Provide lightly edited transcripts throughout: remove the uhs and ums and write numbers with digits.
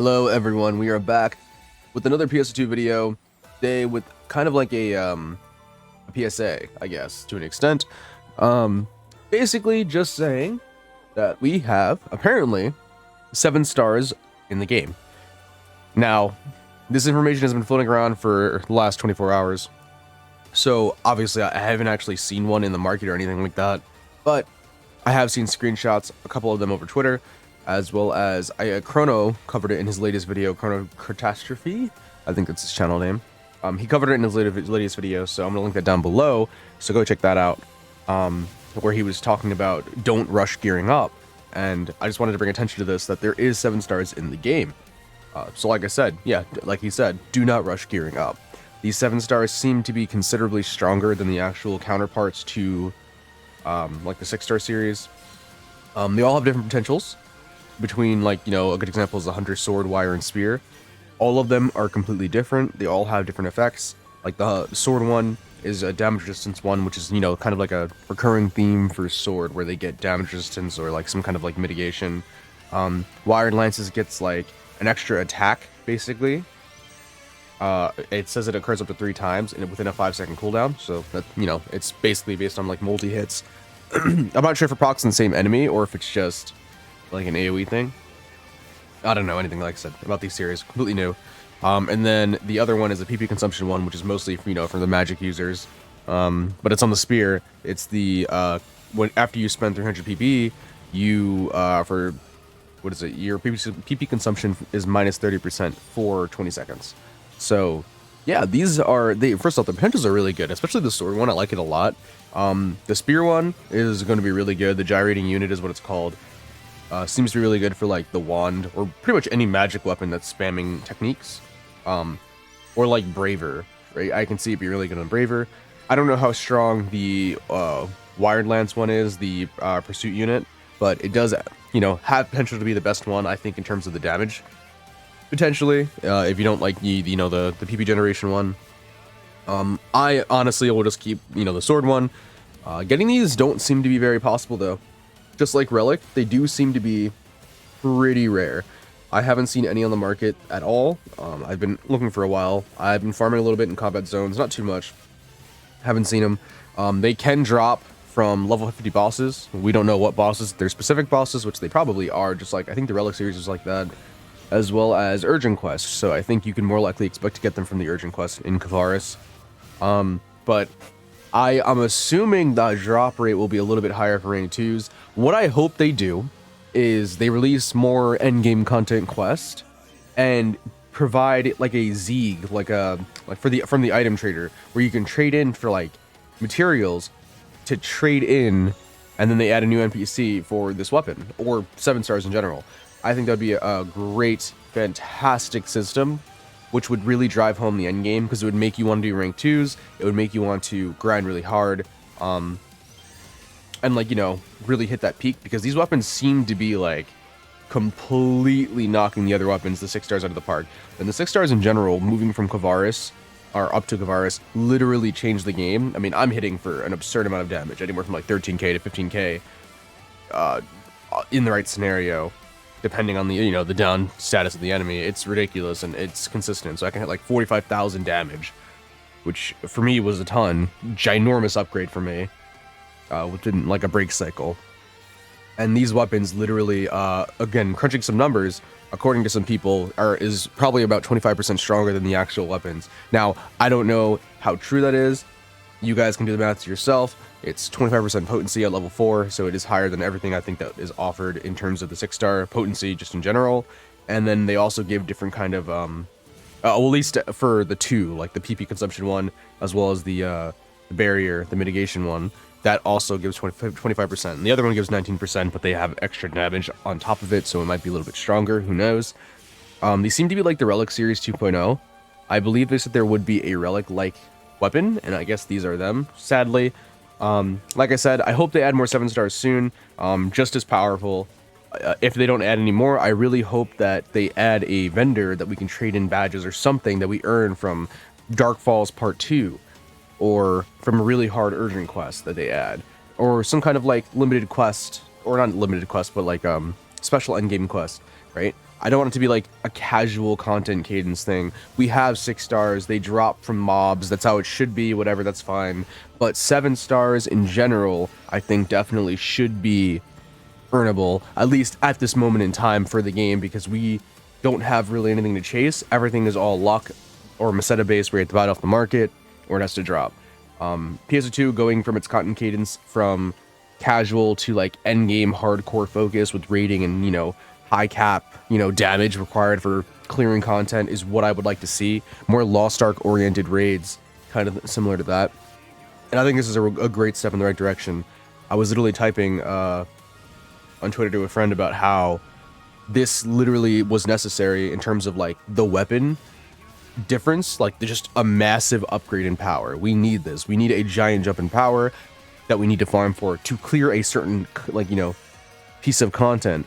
Hello everyone, we are back with another PSO2 video today with kind of like a PSA, I guess, to an extent. Basically just saying that we have apparently 7 stars in the game. Now, this information has been floating around for the last 24 hours. So obviously I haven't actually seen one in the market or anything like that, but I have seen screenshots, a couple of them over Twitter, as well as Chrono covered it in his latest video, KronoKatasrophy. I think that's his channel name. He covered it in his latest video, so I'm gonna link that down below. So go check that out. Where he was talking about don't rush gearing up, and I just wanted to bring attention to this, that there is 7 stars in the game. So like I said, yeah, like he said, do not rush gearing up. These 7 stars seem to be considerably stronger than the actual counterparts to like the 6-star series. They all have different potentials. Between, like, you know, a good example is the Hunter Sword, Wire, and Spear. All of them are completely different. They all have different effects. Like the Sword one is a damage resistance one, which is, you know, kind of like a recurring theme for Sword, where they get damage resistance or like some kind of like mitigation. Wired Lances gets like an extra attack, basically. It says it occurs up to 3 times and within a 5-second cooldown, so that, you know, it's basically based on like multi-hits. I'm not sure if it procs on the same enemy or if it's just like an AoE thing. I don't know anything, like I said, about these series, completely new. And then the other one is the PP consumption one, which is mostly, you know, for the magic users. But it's on the Spear. It's the when after you spend 300 PP, you for what is it? Your PP consumption is minus 30% for 20 seconds. So yeah, these are first off, the potentials are really good, especially the Sword one. I like it a lot. The Spear one is going to be really good. The gyrating unit is what it's called. Seems to be really good for like the wand or pretty much any magic weapon that's spamming techniques, or like Braver, right? I can see it be really good on Braver. I don't know how strong the Wired Lance one is, the Pursuit unit, but it does, you know, have potential to be the best one, I think, in terms of the damage. Potentially, if you don't like you know, the PP generation one. I honestly will just keep, you know, the Sword one. Getting these don't seem to be very possible though. Just like Relic, they do seem to be pretty rare. I haven't seen any on the market at all. I've been looking for a while. I've been farming a little bit in combat zones, not too much. Haven't seen them. They can drop from level 50 bosses. We don't know what bosses. They're specific bosses, which they probably are, just like I think the Relic series is like that, as well as urgent quests. So I think you can more likely expect to get them from the urgent quest in Kvaris. But I'm assuming the drop rate will be a little bit higher for rank 2s. What I hope they do is they release more endgame content quest and provide like a Zeeg, like from the item trader, where you can trade in for like materials to trade in, and then they add a new NPC for this weapon or 7 stars in general. I think that would be a great, fantastic system, which would really drive home the end game, because it would make you want to do rank 2s. It would make you want to grind really hard, and like, you know, really hit that peak, because these weapons seem to be like completely knocking the other weapons, the 6 stars, out of the park. And the 6 stars in general, moving from Kvaris or up to Kvaris, literally changed the game. I mean, I'm hitting for an absurd amount of damage, anywhere from like 13k to 15k, in the right scenario, depending on the, you know, the down status of the enemy. It's ridiculous, and it's consistent. So I can hit like 45,000 damage, which for me was a ton. Ginormous upgrade for me, within like a break cycle. And these weapons literally, again, crunching some numbers, according to some people, is probably about 25% stronger than the actual weapons. Now, I don't know how true that is. You guys can do the math yourself. It's 25% potency at level 4, so it is higher than everything I think that is offered in terms of the 6-star potency just in general. And then they also give different kind of, well, at least for the 2, like the PP consumption one, as well as the barrier, the mitigation one, that also gives 25%. And the other one gives 19%, but they have extra damage on top of it, so it might be a little bit stronger, who knows. These seem to be like the Relic series 2.0. I believe they said there would be a Relic-like weapon, and I guess these are them, sadly. Like I said, I hope they add more 7 stars soon, just as powerful. If they don't add any more, I really hope that they add a vendor that we can trade in badges or something that we earn from Dark Falls Part 2, or from a really hard urgent quest that they add, or some kind of like limited quest, or not limited quest, but like special endgame quest, right? I don't want it to be like a casual content cadence thing. We have 6 stars, they drop from mobs, that's how it should be, whatever, that's fine. But 7 stars in general, I think definitely should be earnable, at least at this moment in time for the game, because we don't have really anything to chase. Everything is all luck or Meseta based, where you have to buy it off the market or it has to drop. PSO2 going from its content cadence from casual to like end game hardcore focus with rating and, you know, high cap, you know, damage required for clearing content is what I would like to see. More Lost Ark oriented raids, kind of similar to that. And I think this is a great step in the right direction. I was literally typing on Twitter to a friend about how this literally was necessary in terms of like the weapon difference, like just a massive upgrade in power. We need this. We need a giant jump in power that we need to farm for to clear a certain, like, you know, piece of content.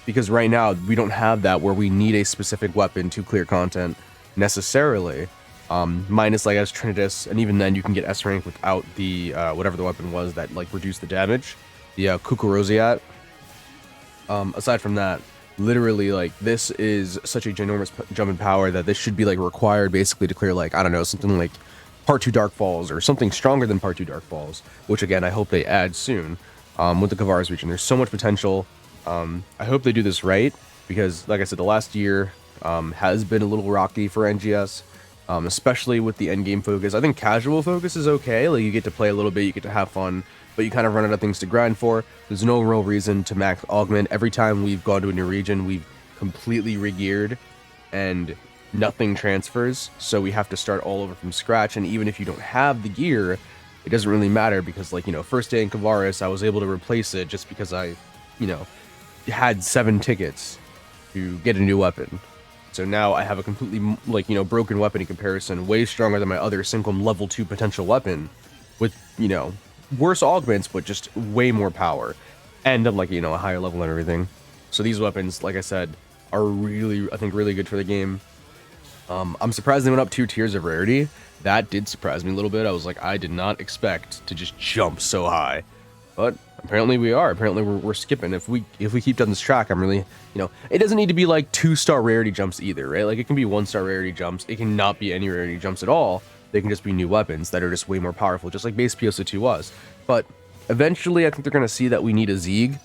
Because right now we don't have that where we need a specific weapon to clear content necessarily. Minus like as Trinitas, and even then you can get S rank without the whatever the weapon was that like reduced the damage, the Kukurosiat. Aside from that, literally like this is such a ginormous jump in power that this should be like required basically to clear, like, I don't know, something like Part 2 Dark Falls or something stronger than Part 2 Dark Falls, which again I hope they add soon with the Kvaris region. There's so much potential. I hope they do this right, because like I said, the last year has been a little rocky for NGS, especially with the endgame focus. I think casual focus is okay, like you get to play a little bit, you get to have fun, but you kind of run out of things to grind for. There's no real reason to max augment. Every time we've gone to a new region, we've completely regeared and nothing transfers, so we have to start all over from scratch. And even if you don't have the gear, it doesn't really matter, because, like, you know, first day in Kvaris, I was able to replace it just because I, you know, had 7 tickets to get a new weapon. So now I have a completely, like, you know, broken weapon in comparison, way stronger than my other single level 2 potential weapon, with, you know, worse augments, but just way more power, and like, you know, a higher level and everything. So these weapons, like I said, are really, I think, really good for the game. I'm surprised they went up 2 tiers of rarity. That did surprise me a little bit. I was like, I did not expect to just jump so high, but apparently we are. Apparently we're skipping. If we keep down this track, I'm really, you know, it doesn't need to be like 2-star rarity jumps either, right? Like it can be 1-star rarity jumps. It can not be any rarity jumps at all. They can just be new weapons that are just way more powerful, just like base PSO2 was. But eventually, I think they're going to see that we need a Zeeg.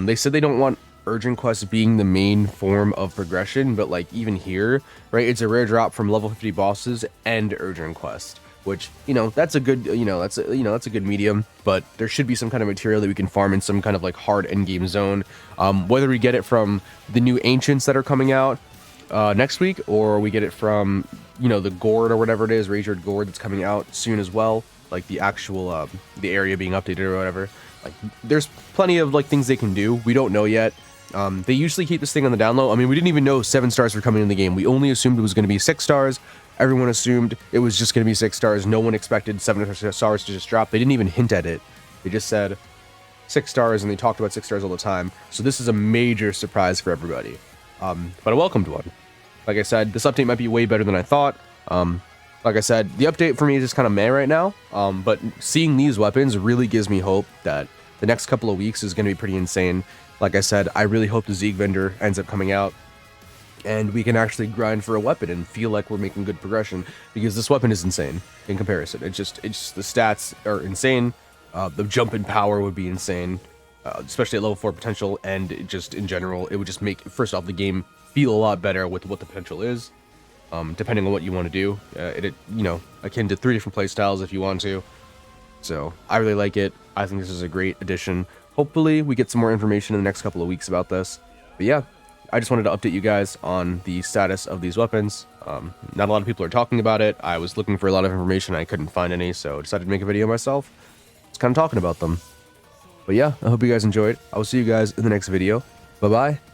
They said they don't want urgent quests being the main form of progression, but like even here, right, it's a rare drop from level 50 bosses and urgent quest, which, you know, that's a good, you know, that's a good medium. But there should be some kind of material that we can farm in some kind of like hard end game zone. Whether we get it from the new ancients that are coming out next week, or we get it from, you know, the gourd or whatever it is, Rajured gourd that's coming out soon as well, like the actual the area being updated or whatever. Like there's plenty of like things they can do. We don't know yet. They usually keep this thing on the down low. I mean, we didn't even know 7 stars were coming in the game. We only assumed it was going to be 6 stars. Everyone assumed it was just going to be 6 stars. No one expected 7 stars to just drop. They didn't even hint at it. They just said 6 stars, and they talked about 6 stars all the time. So this is a major surprise for everybody. But a welcomed one. Like I said, this update might be way better than I thought. Like I said, the update for me is just kind of meh right now. But seeing these weapons really gives me hope that the next couple of weeks is going to be pretty insane. Like I said, I really hope the Zeeg vendor ends up coming out, and we can actually grind for a weapon and feel like we're making good progression, because this weapon is insane in comparison. It's just the stats are insane. The jump in power would be insane, especially at level 4 potential, and it just in general, it would just make, first off, the game feel a lot better with what the potential is, depending on what you want to do. You know, akin to 3 different playstyles if you want to. So I really like it. I think this is a great addition. Hopefully we get some more information in the next couple of weeks about this. But yeah, I just wanted to update you guys on the status of these weapons. Not a lot of people are talking about it. I was looking for a lot of information. I couldn't find any, so I decided to make a video myself. Just kind of talking about them. But yeah, I hope you guys enjoyed. I will see you guys in the next video. Bye-bye.